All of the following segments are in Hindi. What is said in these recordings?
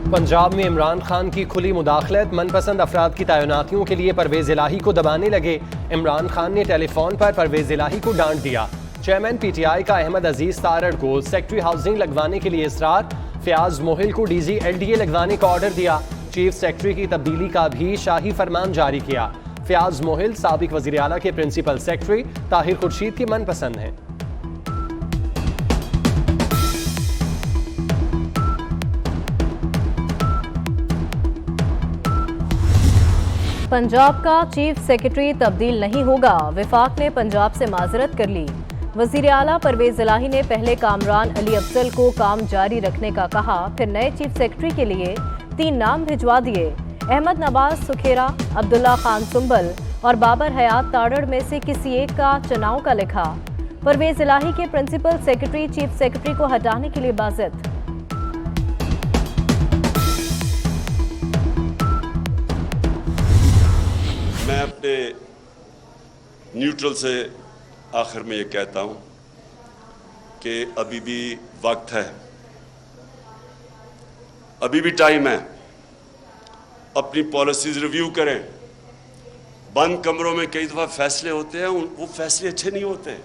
पंजाब में इमरान खान की खुली मुदाखलत, मनपसंद अफराद की तैनातियों के लिए परवेज इलाही को दबाने लगे। इमरान खान ने टेलीफोन पर परवेज इलाही को डांट दिया। चेयरमैन पीटीआई का अहमद अजीज तारड़ को सेक्रेटरी हाउसिंग लगवाने के लिए इसरार। फयाज मोहिल को डीजी एलडीए लगवाने का ऑर्डर दिया। चीफ सेक्रेटरी की तब्दीली का भी शाही फरमान जारी किया। फयाज मोहिल साबिक वजीर आला के प्रिंसिपल सेक्रेटरी ताहिर खुर्शीद के मनपसंद हैं। पंजाब का चीफ सेक्रेटरी तब्दील नहीं होगा। विफाक ने पंजाब से माजरत कर ली। वजीर आला परवेज इलाही ने पहले कामरान अली अफजल को काम जारी रखने का कहा, फिर नए चीफ सेक्रेटरी के लिए 3 नाम भिजवा दिए। अहमद नवाज सुखेरा, अब्दुल्ला खान सुंबल और बाबर हयात ताड़ड़ में से किसी एक का चुनाव का लिखा। परवेज इलाही के प्रिंसिपल सेक्रेटरी चीफ सेक्रेटरी को हटाने के लिए बाज़िद। मैं अपने न्यूट्रल से आखिर में ये कहता हूं कि अभी भी वक्त है, अभी भी टाइम है। अपनी पॉलिसीज रिव्यू करें। बंद कमरों में कई दफ़ा फैसले होते हैं, वो फैसले अच्छे नहीं होते।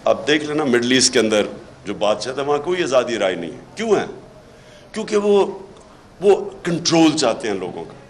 अब देख लेना मिडल ईस्ट के अंदर जो बादशाह था, वहाँ कोई आज़ादी राय नहीं है। क्यों है? क्योंकि वो कंट्रोल चाहते हैं लोगों का।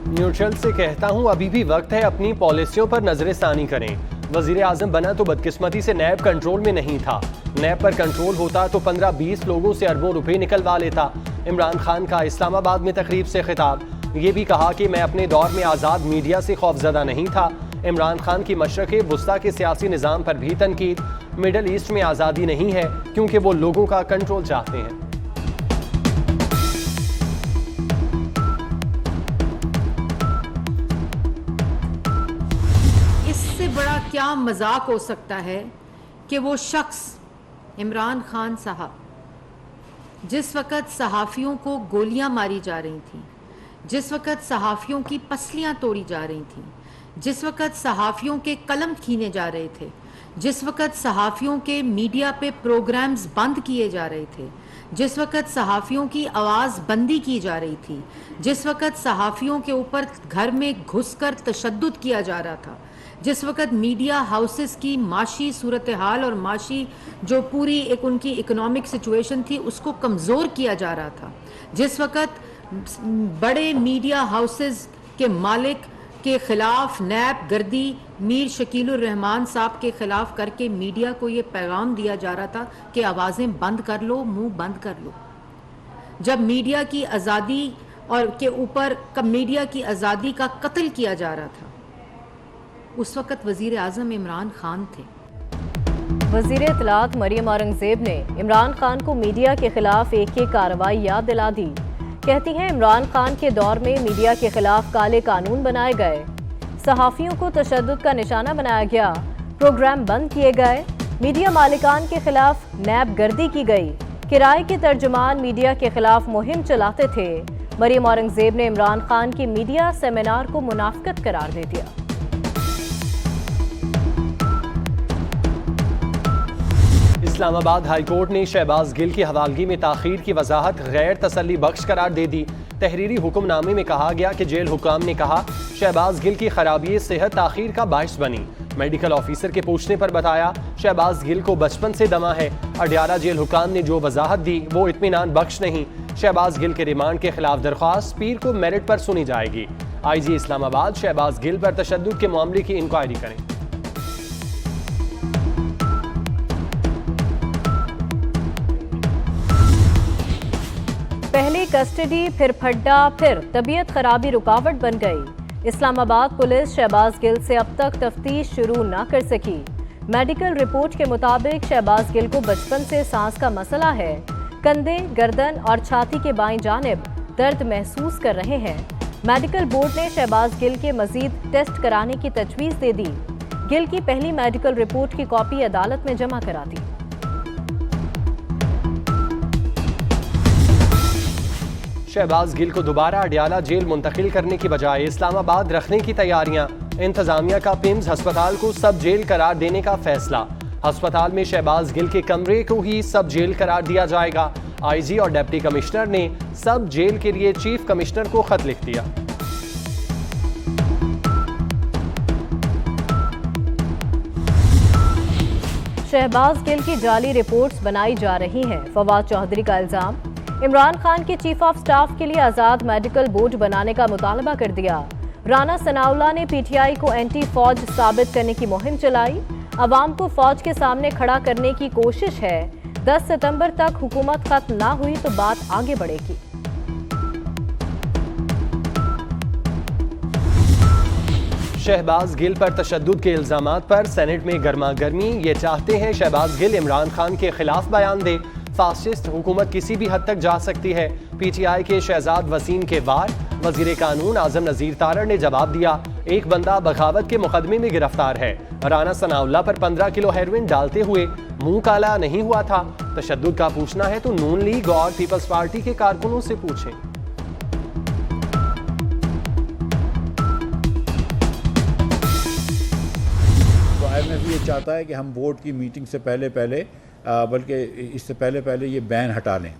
न्यूट्रल से कहता हूं अभी भी वक्त है, अपनी पॉलिसियों पर नजरसानी करें। वजीर आजम बना तो बदकिस्मती से नैब कंट्रोल में नहीं था। नैब पर कंट्रोल होता तो 15-20 लोगों से अरबों रुपए निकलवा लेता। इमरान खान का इस्लामाबाद में तकरीब से खिताब, ये भी कहा कि मैं अपने दौर में आज़ाद मीडिया से खौफजदा नहीं था। इमरान खान की मशरक़ वुस्ता के सियासी निज़ाम पर भी तनकीद। मिडल ईस्ट में आज़ादी नहीं है क्योंकि वो लोगों का कंट्रोल चाहते हैं। बड़ा क्या मजाक हो सकता है कि वो शख्स इमरान खान साहब जिस वक़्त सहाफ़ियों को गोलियां मारी जा रही थी, जिस वक़्त सहाफ़ियों की पसलियां तोड़ी जा रही थी, जिस वक़्त सहाफ़ियों के कलम खींचे जा रहे थे, जिस वक़्त सहाफ़ियों के मीडिया पे प्रोग्राम्स बंद किए जा रहे थे, जिस वक़्त सहाफ़ियों की आवाज़ बंदी की जा रही थी, जिस वक़्त सहाफ़ियों के ऊपर घर में घुसकर तशद्दुद किया जा रहा था, जिस वक़्त मीडिया हाउसेस की माशी सूरत हाल और माशी जो पूरी एक उनकी इकोनॉमिक सिचुएशन थी उसको कमज़ोर किया जा रहा था, जिस वक़्त बड़े मीडिया हाउसेस के मालिक के ख़िलाफ़ नैब गर्दी मीर शकीलुर रहमान साहब के ख़िलाफ़ करके मीडिया को ये पैगाम दिया जा रहा था कि आवाज़ें बंद कर लो, मुंह बंद कर लो। जब मीडिया की आज़ादी और के ऊपर मीडिया की आज़ादी का कत्ल किया जा रहा था, उस वक़्त वज़ीर आज़म इमरान खान थे। वज़ीर इत्तलात मरियम औरंगज़ेब ने इमरान खान को मीडिया के खिलाफ एक कार्रवाई याद दिला दी। कहती हैं इमरान खान के दौर में मीडिया के खिलाफ काले कानून बनाए गए, सहाफ़ियों को तशद्दुद का निशाना बनाया गया, प्रोग्राम बंद किए गए, मीडिया मालिकान के खिलाफ नैब गर्दी की गई, किराए के तर्जुमान मीडिया के खिलाफ मुहिम चलाते थे। मरियम औरंगज़ेब ने इमरान खान की मीडिया सेमिनार को मुनाफिकत करार दे दिया। इस्लामाबाद हाई कोर्ट ने शहबाज गिल की हवालगी में ताखीर की वजाहत गैर तसल्ली बख्श करार दे दी। तहरीरी हुक्मनामे में कहा गया कि जेल हुकाम ने कहा शहबाज गिल की खराबी सेहत ताखीर का बाइस बनी। मेडिकल ऑफिसर के पूछने पर बताया शहबाज गिल को बचपन से दमा है। अडियाला जेल हुकाम ने जो वजाहत दी वो इत्मीनान बख्श नहीं। शहबाज गिल के रिमांड के खिलाफ दरख्वास्त पीर को मेरिट पर सुनी जाएगी। IG इस्लामाबाद शहबाज गिल पर तशद्दुद के मामले की इंक्वायरी करें। पहले कस्टडी, फिर फड्डा, फिर तबीयत खराबी रुकावट बन गई। इस्लामाबाद पुलिस शहबाज गिल से अब तक तफ्तीश शुरू न कर सकी। मेडिकल रिपोर्ट के मुताबिक शहबाज गिल को बचपन से सांस का मसला है। कंधे, गर्दन और छाती के बाईं जानिब दर्द महसूस कर रहे हैं। मेडिकल बोर्ड ने शहबाज गिल के मजीद टेस्ट कराने की तजवीज़ दे दी। गिल की पहली मेडिकल रिपोर्ट की कॉपी अदालत में जमा करा दी। शहबाज गिल को दोबारा अडियाला जेल मुंतकिल करने की बजाय इस्लामाबाद रखने की तैयारियां। इंतजामिया का पिम्स अस्पताल को सब जेल करार देने का फैसला। अस्पताल में शहबाज गिल के कमरे को ही सब जेल करार दिया जाएगा। आईजी और डिप्टी कमिश्नर ने सब जेल के लिए चीफ कमिश्नर को खत लिख दिया। शहबाज गिल की जाली रिपोर्ट्स बनाई जा रही हैं। फवाद चौधरी का इल्जाम, इमरान खान के चीफ ऑफ स्टाफ के लिए आजाद मेडिकल बोर्ड बनाने का मुतालबा कर दिया। राना सनाउल्लाह ने पीटीआई को एंटी फौज साबित करने की मुहिम चलाई। अवाम को फौज के सामने खड़ा करने की कोशिश है। 10 सितंबर तक हुकूमत खत्म ना हुई तो बात आगे बढ़ेगी। शहबाज गिल पर तशद्दुद के इल्जामात पर सेनेट में गर्मा गर्मी। ये चाहते हैं शहबाज गिल इमरान खान के खिलाफ बयान दे। फासिस्ट हुकूमत किसी भी हद तक जा सकती है। पीटीआई के शहजाद वसीम के वार। वजीर कानून आजम नजीर तारड़ ने जवाब दिया, एक बंदा बगावत के मुकदमे में गिरफ्तार है। राना सनाउल्लाह पर 15 किलो हेरोइन डालते हुए मुंह काला नहीं हुआ था। तशद्दुद का पूछना है तो नून लीग और पीपल्स पार्टी के कारकुनों से पूछें। IMF ये चाहता है कि हम बोर्ड की मीटिंग से पहले बल्कि इससे पहले ये बैन हटा लें।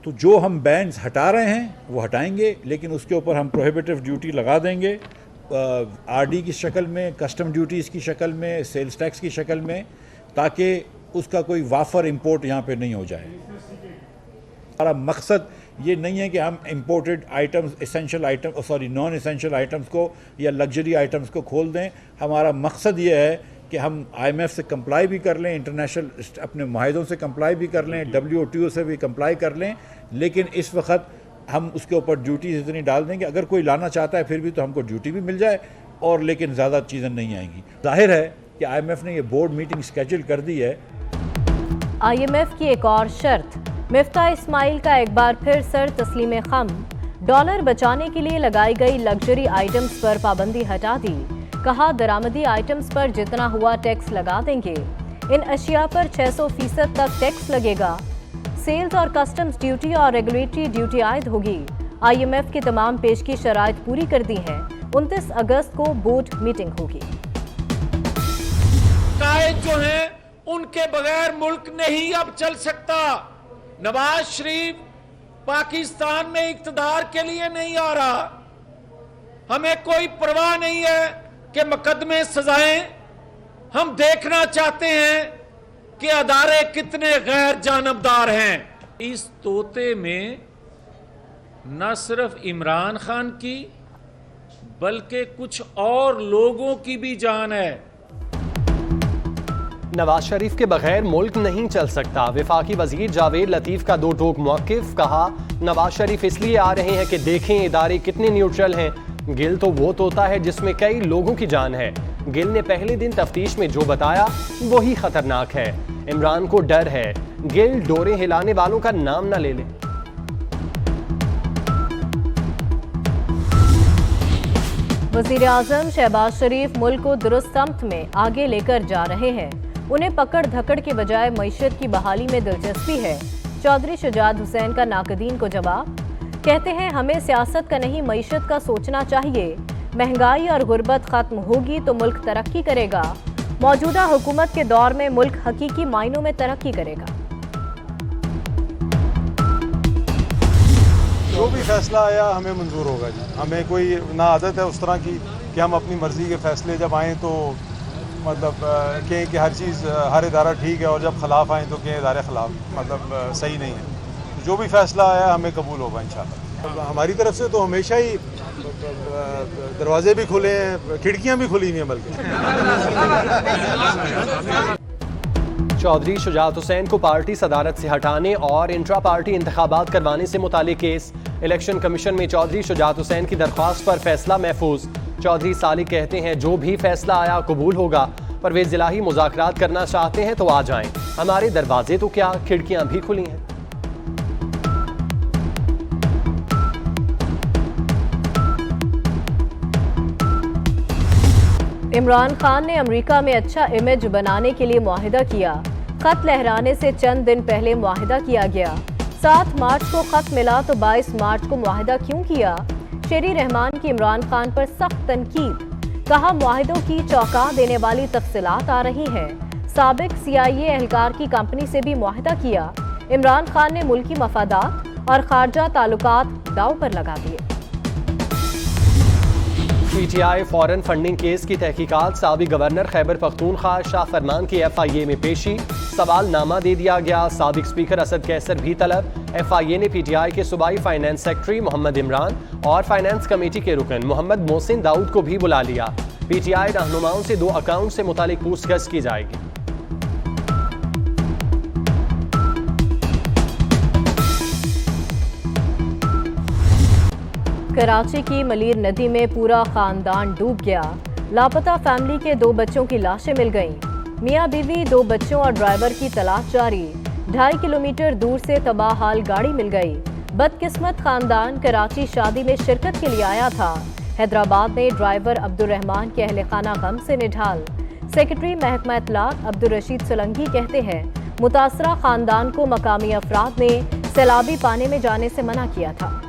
तो जो हम बैन्स हटा रहे हैं वो हटाएंगे, लेकिन उसके ऊपर हम प्रोहिबिटिव ड्यूटी लगा देंगे, आरडी की शक्ल में, कस्टम ड्यूटीज़ की शक्ल में, सेल्स टैक्स की शक्ल में, ताकि उसका कोई वाफर इंपोर्ट यहाँ पे नहीं हो जाए। हमारा मकसद ये नहीं है कि हम imported items, non essential items को या लग्जरी आइटम्स को खोल दें। हमारा मकसद ये है कि हम IMF से कंप्लाई भी कर लें, इंटरनेशनल अपने माहिदों से कंप्लाई भी कर लें, WTO से भी कंप्लाई कर लें, लेकिन इस वक्त हम उसके ऊपर ड्यूटीज इतनी डाल देंगे, अगर कोई लाना चाहता है फिर भी तो हमको ड्यूटी भी मिल जाए, और लेकिन ज़्यादा चीज़ें नहीं आएंगी। जाहिर है कि IMF ने ये बोर्ड मीटिंग स्केड्यूल कर दी है। IMF की एक और शर्त, मिफ्ता इस्माइल का एक बार फिर सर तस्लीम खम। डॉलर बचाने के लिए लगाई गई लग्जरी आइटम्स पर पाबंदी हटा दी। कहा, दरामदी आइटम्स पर जितना हुआ टैक्स लगा देंगे। इन अशिया पर 600% तक टैक्स लगेगा। सेल्स और कस्टम्स ड्यूटी और रेगुलेटरी ड्यूटी आयद होगी। IMF की तमाम पेशगी शराइत पूरी कर दी हैं। 29 अगस्त को बोर्ड मीटिंग होगी। कायद जो हैं उनके बगैर मुल्क नहीं अब चल सकता। नवाज शरीफ पाकिस्तान में इक्तदार के लिए नहीं आ रहा। हमें कोई परवाह नहीं है कि मुकदमे सजाएं। हम देखना चाहते हैं कि अदारे कितने गैर जानबदार हैं। इस तोते में न सिर्फ इमरान खान की बल्कि कुछ और लोगों की भी जान है। नवाज शरीफ के बगैर मुल्क नहीं चल सकता। वफाकी वजीर जावेद लतीफ का दो टोक मौकिफ। कहा, नवाज शरीफ इसलिए आ रहे हैं कि देखें इदारे कितने न्यूट्रल हैं। गिल तो वो तोता है जिसमें कई लोगों की जान है। गिल ने पहले दिन तफ्तीश में जो बताया वही खतरनाक है। इमरान को डर है। गिल डोरे हिलाने वालों का नाम न ले ले। वजीर आजम शहबाज शरीफ मुल्क को दुरुस्त समत में आगे लेकर जा रहे हैं। उन्हें पकड़ धकड़ के बजाय मईशत की बहाली में दिलचस्पी है। चौधरी शुजात हुसैन का नाकदीन को जवाब, कहते हैं हमें सियासत का नहीं मईशत का सोचना चाहिए। महंगाई और गुर्बत खत्म होगी तो मुल्क तरक्की करेगा। मौजूदा हुकूमत के दौर में मुल्क हकीकी मायनों में तरक्की करेगा। जो भी फैसला आया हमें मंजूर होगा जी। हमें कोई ना आदत है उस तरह की कि हम अपनी मर्जी के फैसले जब आएँ तो मतलब कहें कि हर चीज़ हर इदारा ठीक है, और जब खिलाफ आएँ तो कहें इदारे खिलाफ, मतलब सही नहीं है। जो भी फैसला आया हमें कबूल होगा इंशाल्लाह। हमारी तरफ से तो हमेशा ही दरवाजे भी खुले हैं, खिड़कियां भी खुली हुई हैं बल्कि। चौधरी शुजात हुसैन को पार्टी सदारत से हटाने और इंट्रा पार्टी इंतखाबात करवाने से मुतालिक केस। इलेक्शन कमीशन में चौधरी शुजात हुसैन की दरख्वास्त पर फैसला महफूज। चौधरी सालिक कहते हैं जो भी फैसला आया कबूल होगा। परवेज इलाही मुज़ाकरात करना चाहते हैं तो आ जाएं। हमारे दरवाजे तो क्या खिड़कियां भी खुली हैं। इमरान खान ने अमेरिका में अच्छा इमेज बनाने के लिए मुआहिदा किया। खत लहराने से चंद दिन पहले मुआहिदा किया गया। 7 मार्च को खत मिला तो 22 मार्च को मुआहिदा क्यों किया? शेरी रहमान की इमरान खान पर सख्त तनकीद। कहा, मुआहिदों की चौंका देने वाली तफसीलात आ रही हैं। साबिक CIA एहलकार की कंपनी से भी मुआहिदा किया। इमरान खान ने मुल्की मफादात और खारजा ताल्लुकात दांव पर लगा दिए। PTI फॉरेन फंडिंग केस की तहकीकात साबिक गवर्नर खैबर पख्तूनख्वा शाह फरमान की FIA में पेशी, सवाल नामा दे दिया गया। साबिक स्पीकर असद कैसर भी तलब। FIA ने PTI के सूबाई फाइनेंस सेक्रेटरी मोहम्मद इमरान और फाइनेंस कमेटी के रुकन मोहम्मद मोहसिन दाऊद को भी बुला लिया। PTI रहनुमाओं से 2 अकाउंट से मुतालिक पूछताछ की जाएगी। कराची की मलीर नदी में पूरा खानदान डूब गया। लापता फैमिली के 2 बच्चों की लाशें मिल गईं। मियां बीवी, 2 बच्चों और ड्राइवर की तलाश जारी। 2.5 किलोमीटर दूर से तबाह हाल गाड़ी मिल गई। बदकिस्मत खानदान कराची शादी में शिरकत के लिए आया था। हैदराबाद में ड्राइवर अब्दुल रहमान के अहले खाना गम से निढाल। सेक्रेटरी महकमा इत्तलात अब्दुल रशीद सोलंकी कहते हैं, मुतासरा खानदान को मकामी अफराद ने सैलाबी पानी में जाने से मना किया था।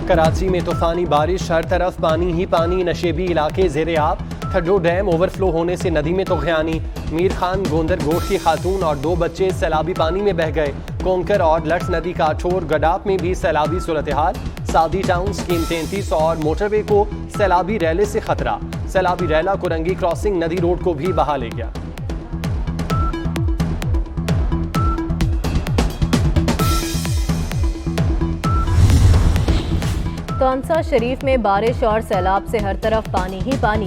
कराची में तूफानी बारिश, हर तरफ पानी ही पानी, नशेबी इलाके ज़ेरे आब। खड्डो डैम ओवरफ्लो होने से नदी में तोग़यानी। मीर खान गोंदर गोट की खातून और 2 बच्चे सैलाबी पानी में बह गए। कोंकर और लट्स नदी का ठोर गडाप में भी सैलाबी सूरत हाल। सादी टाउन, स्कीम 33 और मोटरवे को सैलाबी रैले से खतरा। सैलाबी रैला कुरंगी क्रॉसिंग नदी रोड को भी बहा ले गया। कौंसा शरीफ में बारिश और सैलाब से हर तरफ पानी ही पानी,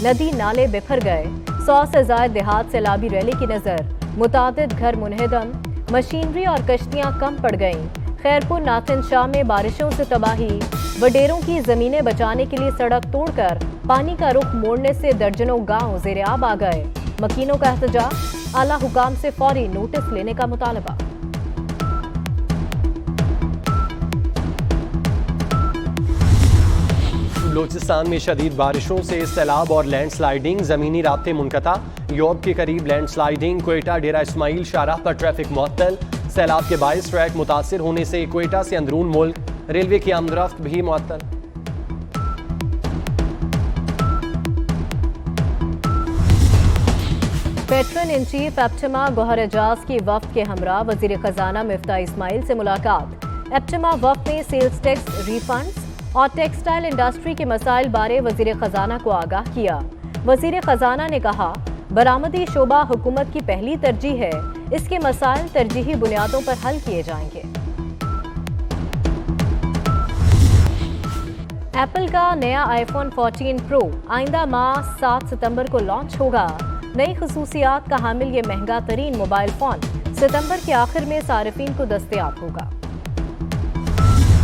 नदी नाले बिखर गए। 100 से ज्यादा देहात सैलाबी रैली की नजर। मुतादिद घर मुनहदम, मशीनरी और कश्तियां कम पड़ गईं। खैरपुर नातिन शाह में बारिशों से तबाही। वडेरों की जमीनें बचाने के लिए सड़क तोड़कर पानी का रुख मोड़ने से दर्जनों गांव ज़ेरे आब आ गए। मकीनों का एहतजाज, आला हुकाम से फौरी नोटिस लेने का मुतालबा। बलूचिस्तान में शदीद बारिशों से सैलाब और लैंडस्लाइडिंग, ज़मीनी राब्ते मुनक़ता। योब के करीब लैंडस्लाइडिंग, क्वेटा डेरा इस्माइल शाहराह पर ट्रैफिक मुअत्तल। सैलाब के बाइस ट्रैक मुतासिर होने से क्वेटा से अंदरून मुल्क रेलवे की आमदरफ्त भी मुअत्तल। पेट्रन इन चीफ एप्टिमा गौहर एजाज की वफ्द के हमरा वजीर खजाना मिफ्ता इस्माइल से मुलाकात। एप्टिमा वफ्द ने सेल्स टैक्स रिफंड्स और टेक्सटाइल इंडस्ट्री के मसाइल बारे वजीर खजाना को आगाह किया। वजीर खजाना ने कहा, बरामदी शोबा हुकूमत की पहली तरजीह है, इसके मसाइल तरजीही बुनियादों पर हल किए जाएंगे। एप्पल का नया आईफोन 14 प्रो आइंदा माह 7 सितंबर को लॉन्च होगा। नई खसूसियात का हामिल ये महंगा तरीन मोबाइल फोन सितंबर के आखिर में सारिफीन को दस्तयाब होगा।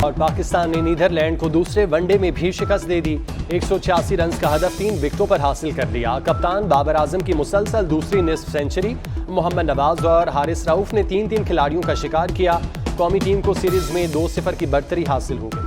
और पाकिस्तान ने नीदरलैंड को दूसरे वनडे में भी शिकस्त दे दी। 186 रन का हदफ 3 विकेटों पर हासिल कर लिया। कप्तान बाबर आजम की मुसलसल दूसरी निस्फ सेंचुरी। मोहम्मद नवाज और हारिस रऊफ ने 3-3 खिलाड़ियों का शिकार किया। कौमी टीम को सीरीज में 2-0 की बढ़तरी हासिल हो गई।